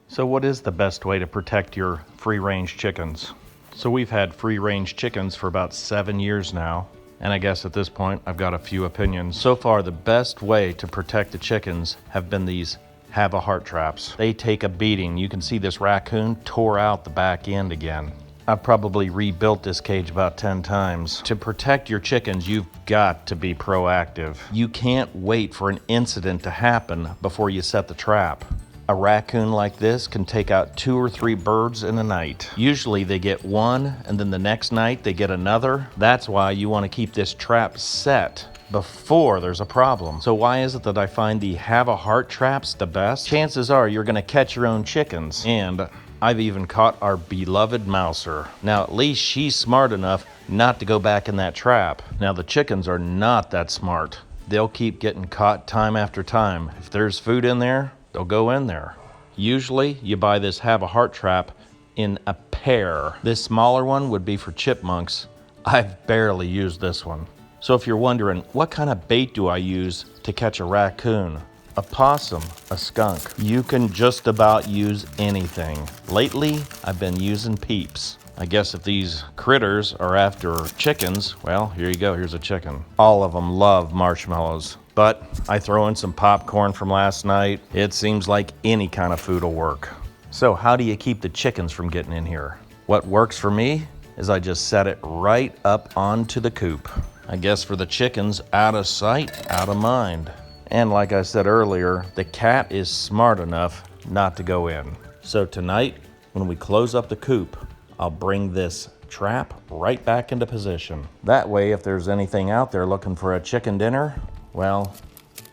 So what is the best way to protect your free-range chickens? So we've had free-range chickens for about 7 years now, and I guess at this point I've got a few opinions. So far, the best way to protect the chickens have been these havahart traps. They take a beating. You can see this raccoon tore out the back end again. I've probably rebuilt this cage about 10 times. To protect your chickens, you've got to be proactive. You can't wait for an incident to happen before you set the trap. A raccoon like this can take out 2 or 3 birds in a night. Usually they get one, and then the next night they get another. That's why you want to keep this trap set before there's a problem. So why is it that I find the havahart traps the best? Chances are you're gonna catch your own chickens, and I've even caught our beloved mouser. Now at least she's smart enough not to go back in that trap. Now the chickens are not that smart. They'll keep getting caught time after time. If there's food in there, they'll go in there. Usually you buy this havahart trap in a pair. This smaller one would be for chipmunks. I've barely used this one. So if you're wondering, what kind of bait do I use to catch a raccoon, a possum, a skunk? You can just about use anything. Lately, I've been using peeps. I guess if these critters are after chickens, well, here you go, here's a chicken. All of them love marshmallows, but I throw in some popcorn from last night. It seems like any kind of food will work. So how do you keep the chickens from getting in here? What works for me is I just set it right up onto the coop. I guess for the chickens, out of sight, out of mind. And like I said earlier, the cat is smart enough not to go in. So tonight, when we close up the coop, I'll bring this trap right back into position. That way, if there's anything out there looking for a chicken dinner, well,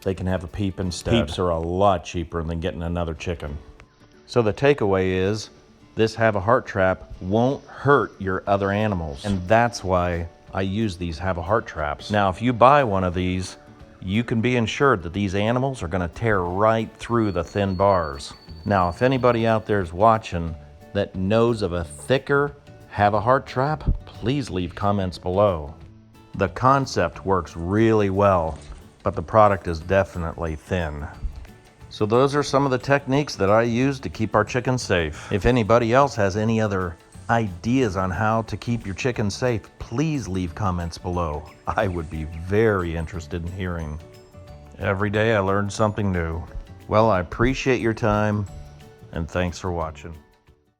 they can have a peep instead. Peeps are a lot cheaper than getting another chicken. So the takeaway is, this havahart trap won't hurt your other animals. And that's why I use these havahart traps. Now, if you buy one of these, you can be assured that these animals are gonna tear right through the thin bars. Now, if anybody out there is watching that knows of a thicker havahart trap, please leave comments below. The concept works really well, but the product is definitely thin. So those are some of the techniques that I use to keep our chickens safe. If anybody else has any other ideas on how to keep your chickens safe, please leave comments below. I would be very interested in hearing. Every day I learn something new. Well, I appreciate your time, and thanks for watching.